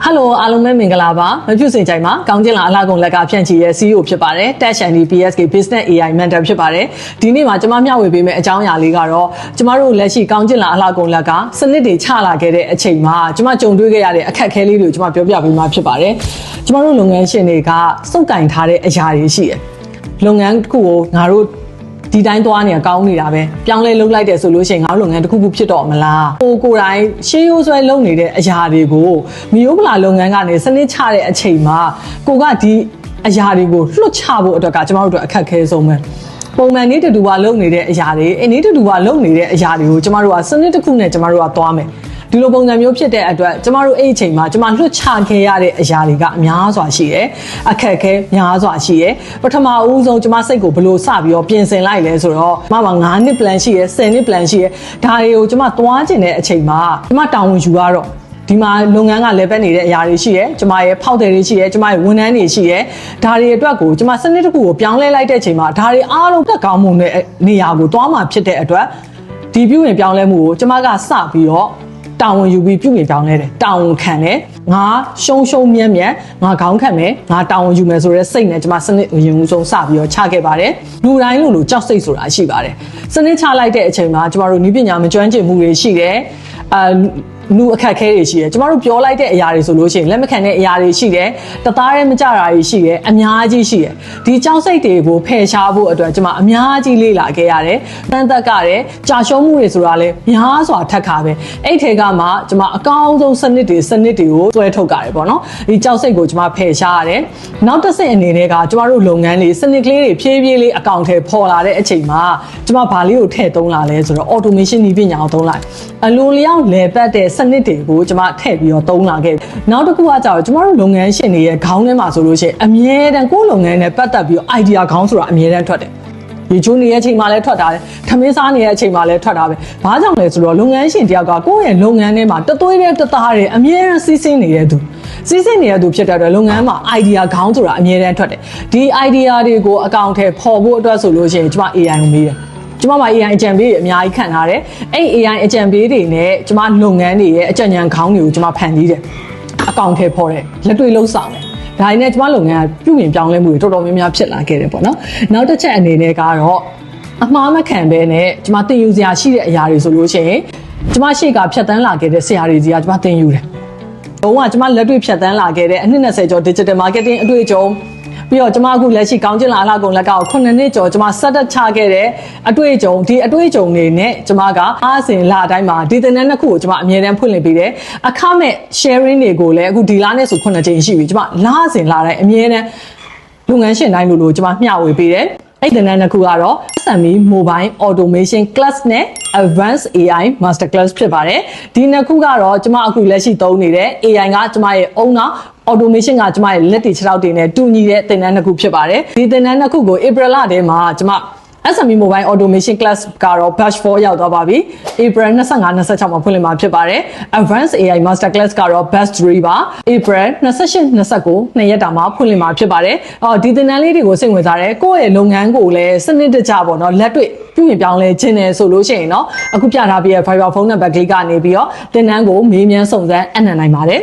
Hello အားလုံးပဲမင်္ဂလာပါမပြုတ်စင်ကြိုင်မှာကောင်းကျင်လာအလှကုန်လက်ကဖြန့်ချီရဲ့ CEO ဖြစ်ပါတယ် Tech and PSK Business AI Mentor ဖြစ်ပါတယ်ဒီနေ့မှာကျွန်မမျှဝေပေးမယ့်အကြောင်းအရာလေးကတော့ကျမတို့လက်ရှိကောင်းကျင်လာအလှကုန်လက်ကစနစ်တွေချလာခဲ့တဲ့အချိန်မှာကျွန်မကြုံတွေ့ခဲ့ရတဲ့အခက်အခဲလေးတွေကိုကျွန်မပြောပြပေးမှာဖြစ်ပါတယ်ကျမတို့လုပ်ငန်းရှင်တွေကစုပ်ကင်ထားတဲ့အရာတွေရှိတယ်လုပ်ငန်းတစ်ခုကိုငါတို့ဒီတိုင်းသွားနေကောင်းနေတာပဲပြောင်းလဲလုပ်လိုက်တယ်ဆိုလို့ရှိရင်ငါတို့လုပ်ငန်းတစ်ခုခုဖြစ်တော့မလားကိုယ်တိုင်ရှေးရိုးဆွဲလုပ်နေတဲ့အရာတွေကိုမျိုးပလာလုပ်ငန်းကနေစနစ်ချတဲ့အချိန်မှာကိုကဒီအရာတွေကိုလွှတ်ချဖို့အတွက်ကကျမတို့တို့အခက်အခဲဆုံးပဲပုံမှန်နေ့တူပါလုပ်နေတဲ့အရာတွေနေ့တူပါလုပ်နေတဲ့အရာတွေကိုကျမတို့ကစနစ်တစ်ခုနဲ့ကျမတို့ကသွားမယ်ဒီလိုပုံစံမျိုးဖြစ်တဲ့အတွက်ကျမတို့အဲ့အချိန်မှာကျမလွတ်ချခဲ့ရတဲ့အရာတွေကအများစွာရှိတယ်အခက်အခဲများစွာရှိတယ်ပထမဦးဆုံးကျမစိတ်ကိုဘယ်လိုစပြီးတော့ပြင်ဆင်လိုက်လဲဆိုတော့ကျမမှာ9နှစ် plan ရှိတယ်10နှစ် plan ရှိတယ်ဒါတွေကိုကျမသွားကျင်တဲ့အချိန်မှာကျမတောင်းဝန်ယူရတော့ဒီမှာလုပ်ငန်းကလည်းပဲနေတဲ့အရာတွေရှိတယ်ကျမရဲ့ဖောက်တယ်တွေရှိတယ်ကျမရဲ့ဝန်ထမ်းတွေရှိတယ်ဒါတွေအတွက်ကိုကျမစနစ်တစ်ခုကိုပြောင်းလဲလိုက်တဲ့အချိန်မှာဒါတွေအားလုံးတက်ကောင်းမှုနဲ့နေရာကိုသွားမှာဖြစ်တဲ့အတွက်ဒီပြုရင်ပြောင်းလဲမှုကိုကျမကစပြီးတော့တောင်းဝန်ယူပြီးပြုပြင်ပြောင်းလဲတယ်တောင်းဝန်ခံတယ်ငါရှုံမြက်ငါခေါင်းခံမယ်ငါတောင်းဝန်ယူမယ်ဆိုတဲ့စိတ်နဲ့ကျွန်မစနစ်ရင်ဦးဆုံးစပြီးတော့ချခဲ့ပါတယ်လူတိုင်းလိုကြောက်စိတ်ဆိုတာရှိပါတယ်စနစ်ချလိုက်တဲ့အချိန်မှာကျွန်တော်တို့နည်းပညာမကျွမ်းကျင်မှုတွေရှိတယ်လူအခက်အခဲတွေရှိတယ်ကျမတို့ပြောလိုက်တဲ့အရာတွေဆိုလို့ရှိရင်လက်မခံတဲ့အရာတွေရှိတယ်တသားရဲမကြတာတွေရှိတယ်အများကြီးရှိတယ်ဒီကြောက်စိတ်တွေကိုဖယ်ရှားဖို့အတွက်ကျမအများကြီးလေ့လာခဲ့ရတယ်တန်သက်ကြတယ်ကြာရှုံးမှုတွေဆိုတာလည်းများစွာထက်ခါပဲအဲ့ထဲကမှကျမအကောင်းဆုံးစနစ်တွေကိုဆွဲထုတ်ကြတယ်ပေါ့နော်ဒီကြောက်စိတ်ကိုကျမဖယ်ရှားရတယ်နောက်တစ်ဆင့်အနေနဲ့ကကျမတို့လုပ်ငန်းတွေစနစ်ကလေးတွေဖြည်းဖြည်းလေးအကောင့်ထဲပေါ်လာတဲ့အချိန်မှာကျမဘာလေးကိုထည့်သုံးလာလဲဆိုတော့ automation နည်းပညာကိုသုံးလိုက်အလိုလျောက်လေပတ်တဲ့စနစ်တွေကိုကျွန်မထည့်ပြီးတော့သုံးလာခဲ့နောက်တစ်ခုကကြာတော့ကျွန်တော်တို့လုပ်ငန်းရှင်တွေရဲ့ခေါင်းထဲမှာဆိုလို့ရှိရင်အမြဲတမ်းကိုယ်လုပ်ငန်းနဲ့ပတ်သက်ပြီးတော့ idea ခေါင်းဆိုတာအမြဲတမ်းထွက်တယ်ရေချိုးနေတဲ့အချိန်မှာလည်းထွက်တာတယ်ထမင်းစားနေတဲ့အချိန်မှာလည်းထွက်တာပဲဘာကြောင့်လဲဆိုတော့လုပ်ငန်းရှင်တယောက်ကကိုယ့်ရဲ့လုပ်ငန်းထဲမှာတသွေးတဲ့တသားတွေအမြဲတမ်းစီးဆင်းနေတဲ့သူဖြစ်တဲ့အတွက်လုပ်ငန်းမှာ idea ခေါင်းဆိုတာအမြဲတမ်းထွက်တယ်ဒီ idea တွေကိုအကောင့်ထဲပေါ်ဖို့အတွက်ဆိုလို့ရှိရင်ကျွန်မ AI ကိုမေးတယ်ကျမမှာ AI အကြံပေးတွေအများကြီးခံထားတယ်အဲ့ AI အကြံပေးတွေနဲ့ကျမလုပ်ငန်းတွေရဲ့အကြံဉာဏ်ခေါင်းတွေကိုကျမဖန်တီးတယ်အကောင့်ထဲပေါ်တယ်လက်တွေ့လှုပ်ဆောင်တယ်ဒါတွေနဲ့ကျမလုပ်ငန်းကပြုပြင်ပြောင်းလဲမှုတွေတော်တော်များများဖြစ်လာခဲ့တယ်ပေါ့နော်နောက်တစ်ချက်အနေနဲ့ကတော့အမှားမခံဘဲနဲ့ကျမသင်ယူစရာရှိတဲ့အရာတွေဆိုလို့ရှိရင်ကျမရှေ့ကဖြတ်တန်းလာခဲ့တဲ့ဆရာတွေကြီးကကျမသင်ယူတယ်ဘုံကကျမလက်တွေ့ဖြတ်တန်းလာခဲ့တဲ့အနှစ်20ကျော် digital marketing အတွေ့အကြုံပြီးတော့ကျမအခုလက်ရှိကောင်းကျင်လာအလှကုန်လက်က9နှစ်ကျော်ကျမစက်တက်ချခဲ့တဲ့အတွေ့အကြုံဒီအတွေ့အကြုံတွေနဲ့ကျမကအားစဉ်လအတိုင်းမှာဒီသင်တန်းနှစ်ခုကိုကျမအမြဲတမ်းဖွင့်လှစ်ပေးတယ်အခမဲ့ sharing တွေကိုလည်းအခုဒီလနဲ့ဆို9ကြိမ်ရှိပြီကျမလစဉ်လတိုင်းအမြဲတမ်းလုပ်ငန်းရှင်တိုင်းလိုကျမမျှဝေပေးတယ်အဲ့ဒီသင်တန်းနှစ်ခုကတော့ SME Mobile Automation Class နဲ့ Advanced AI Master Class ဖြစ်ပါတယ်ဒီနှစ်ခုကတော့ကျမအခုလက်ရှိသုံးနေတဲ့ AI ကကျမရဲ့ owner automation ကကျမရဲ့လက်တွေခြေထောက်တွေနဲ့တူညီတဲ့သင်တန်းနှစ်ခုဖြစ်ပါတယ်ဒီသင်တန်းနှစ်ခုကို April လထဲမှာကျမ SME Mobile Automation Class ကတော့ Batch 4ရောက်သွားပါပြီ April 25-26 မှာဖွင့်လှစ်မှာဖြစ်ပါတယ် Advanced AI Master Class ကတော့ Batch 3ပါ April 28-29 နှစ်ရက်တာမှာဖွင့်လှစ်မှာဖြစ်ပါတယ်ဒီသင်တန်းလေးတွေကိုစိတ်ဝင်စားတယ်ကိုယ့်ရဲ့လုပ်ငန်းကိုလည်းစနစ်တကျပေါ့နော်လက်တွေ့ပြုပြင်ပြောင်းလဲခြင်းတယ်ဆိုလို့ရှိရင်เนาะအခုပြထားပြီးရဲ့ Viber ဖုန်းနံပါတ်ကလေးကနေပြီးတော့သင်တန်းကိုမေးမြန်းစုံစမ်းအနံ့နိုင်ပါတယ်